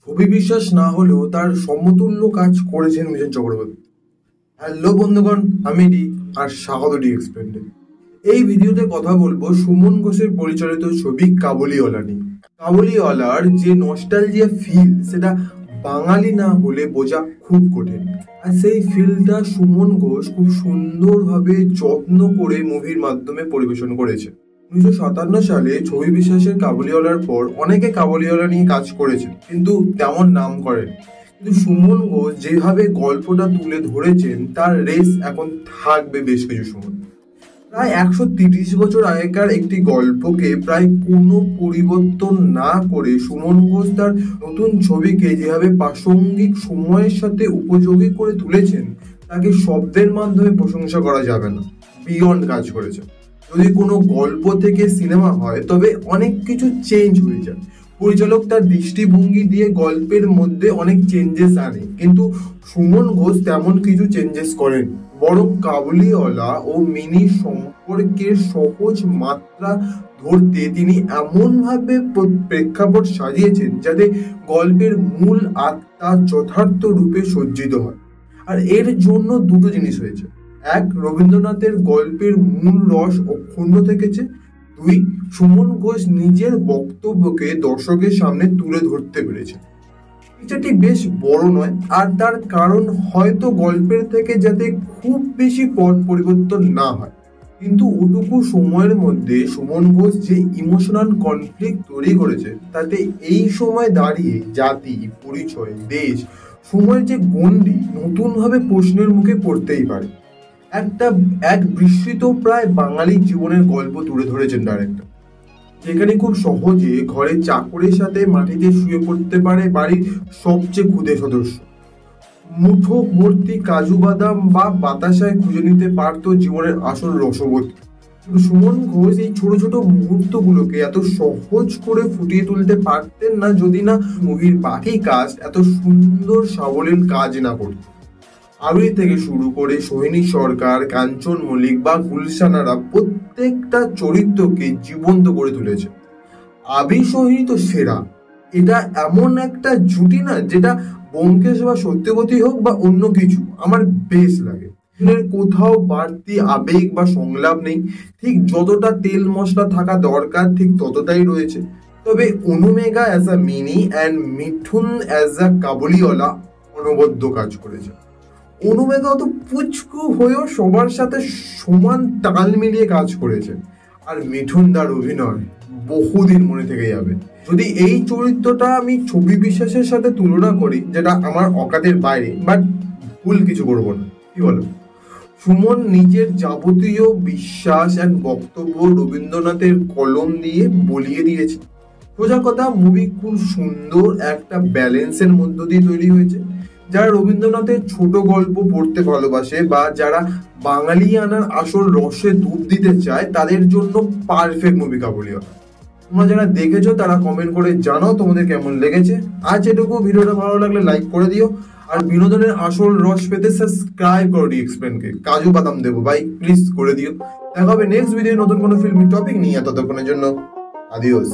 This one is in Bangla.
ছবি বিশ্বাস না হলেও তার সমতুল্য কাজ করেছেন মিঠুন চক্রবর্তী। হ্যালো বন্ধুগণ, আমি ডি আর স্বাগত ডি এক্সপ্লেন্ডে। এই ভিডিওতে কথা বলবো সুমন ঘোষের পরিচালিত ছবি কাবুলিওয়ালা নিয়ে। কাবুলিওয়ালার যে নস্টালজিয়া ফিল, সেটা বাঙালি না হলে বোঝা খুব কঠিন। আর সেই ফিলটা সুমন ঘোষ খুব সুন্দরভাবে যত্ন করে মুভির মাধ্যমে পরিবেশন করেছে। 1957 সালে ছবি বিশ্বাসের কাবুলিওয়ালার পর অনেকে কাবুলিওয়ালা নিয়ে কাজ করেছে, কিন্তু তেমন নাম করেন। কিন্তু সুমন ঘোষ যেভাবে গল্পটা তুলে ধরেছেন, তার রেস এখন থাকবে বেশ কিছু সময়। প্রায় 130 বছর আগেকার একটি গল্পকে প্রায় কোনো পরিবর্তন না করে সুমন ঘোষ তার নতুন ছবিকে যেভাবে প্রাসঙ্গিক সময়ের সাথে উপযোগী করে তুলেছেন, তাকে শব্দের মাধ্যমে প্রশংসা করা যাবে না। বিয়ন্ড কাজ করেছে। যদি কোনো গল্প থেকে সিনেমা হয়, তবে অনেক কিছু চেঞ্জ হয়ে যায়। পরিচালক তার দৃষ্টিভঙ্গি দিয়ে গল্পের মধ্যে অনেক চেঞ্জেস আনে, কিন্তু সুমন ঘোষ তেমন কিছু চেঞ্জেস করেন। বরং কাবুলিওয়ালা ও মিনি সম্পর্কের সহজ মাত্রা ধরতে তিনি এমনভাবে প্রেক্ষাপট সাজিয়েছেন যাতে গল্পের মূল আত্মা যথার্থ রূপে সজ্জিত হয়। আর এর জন্য দুটো জিনিস হয়েছে: এক, রবীন্দ্রনাথের গল্পের মূল রস অক্ষুণ্ণ থেকেছে। দুই, সুমন ঘোষ নিজের বক্তব্যকে দর্শকের সামনে তুলে ধরতে পেরেছে। পিকচারটি বেশ বড় নয়, আর তার কারণ হয়তো গল্পের থেকে যাতে খুব বেশি পট পরিবর্তন না হয়। কিন্তু ওটুকু সময়ের মধ্যে সুমন ঘোষ যে ইমোশনাল কনফ্লিক্ট তৈরি করেছে, তাতে এই সময় দাঁড়িয়ে জাতি, পরিচয়, দেশ, সময়ের যে গণ্ডি নতুনভাবে প্রশ্নের মুখে পড়তেই পারে। এক বিস্মৃত প্রায় বাঙালি জীবনের গল্প তুলে ধরেছেন ডাইরেক্টর, যেখানে খুব সহজে ঘরে চাকরের সাথে মাটিতে শুয়ে পড়তে পারে বাড়ির সবচেয়ে ক্ষুদে সদস্য। মুঠো ভর্তি কাজু বাদাম বা বাতাসায় খুঁজে নিতে পারতো জীবনের আসল রসবোধ। কিন্তু সুমন ঘোষ এই ছোট ছোট মুহূর্তগুলোকে এত সহজ করে ফুটিয়ে তুলতে পারতেন না, যদি না মুভির বাকি কাস্ট এত সুন্দর সাবলীল কাজ না করত। আরুই থেকে শুরু করে সোহিনী সরকার, কাঞ্চন মল্লিক বা গুলশানারা প্রত্যেকটা চরিত্রকে জীবন্ত করে তুলেছে। আবি সোহিনী তো সেরা। এটা এমন একটা জুটি না, যেটা ব্যোমকেশ বা সত্যবতী হোক বা অন্য কিছু, আমার বেশ লাগে। কোথাও বাড়তি আবেগ বা সংলাপ নেই, ঠিক যতটা তেল মশলা থাকা দরকার ঠিক ততটাই রয়েছে। তবে Anumegha as a Mini and Mithun as a Kabuliwala অনবদ্য কাজ করেছে। অনুমেঘা অত পুচকু হয়েও সবার সাথে সমান তাল মিলিয়ে কাজ করেছে। আর মিঠুনদার অভিনয় বহুদিন মনে থেকে যাবে। যদি এই চরিত্রটা আমি ছবি বিশ্বাসের সাথে তুলনা করি, যেটা আমার অকাতের বাইরে, বাট ভুল কিছু করবো না, কি বলো? সুমন নিজের যাবতীয় বিশ্বাস এক বক্তব্য রবীন্দ্রনাথের কলম দিয়ে বলিয়ে দিয়েছে। সোজা কথা, মুভি খুব সুন্দর একটা ব্যালেন্সের মধ্য দিয়ে তৈরি হয়েছে। যারা রবীন্দ্রনাথের ছোট গল্প পড়তে ভালোবাসে বা যারা বাঙালি আনার আসল রসে ডুব দিতে চায়, তাদের জন্য পারফেক্ট মুভি কাবুলিওয়ালা। তোমরা যারা দেখেছো তারা কমেন্ট করে জানাও তোমাদের কেমন লেগেছে। আজ এটুকু। ভিডিওটা ভালো লাগলে লাইক করে দিও, আর বিনোদনের আসল রস পেতে সাবস্ক্রাইব করো ডি এক্সপ্লেনকে। কাজু বাদাম দেবো ভাই, প্লিজ করে দিও। দেখা হবে নেক্সট ভিডিও নতুন কোনো ফিল্মি টপিক নিয়ে। ততক্ষণের জন্য আদিওস।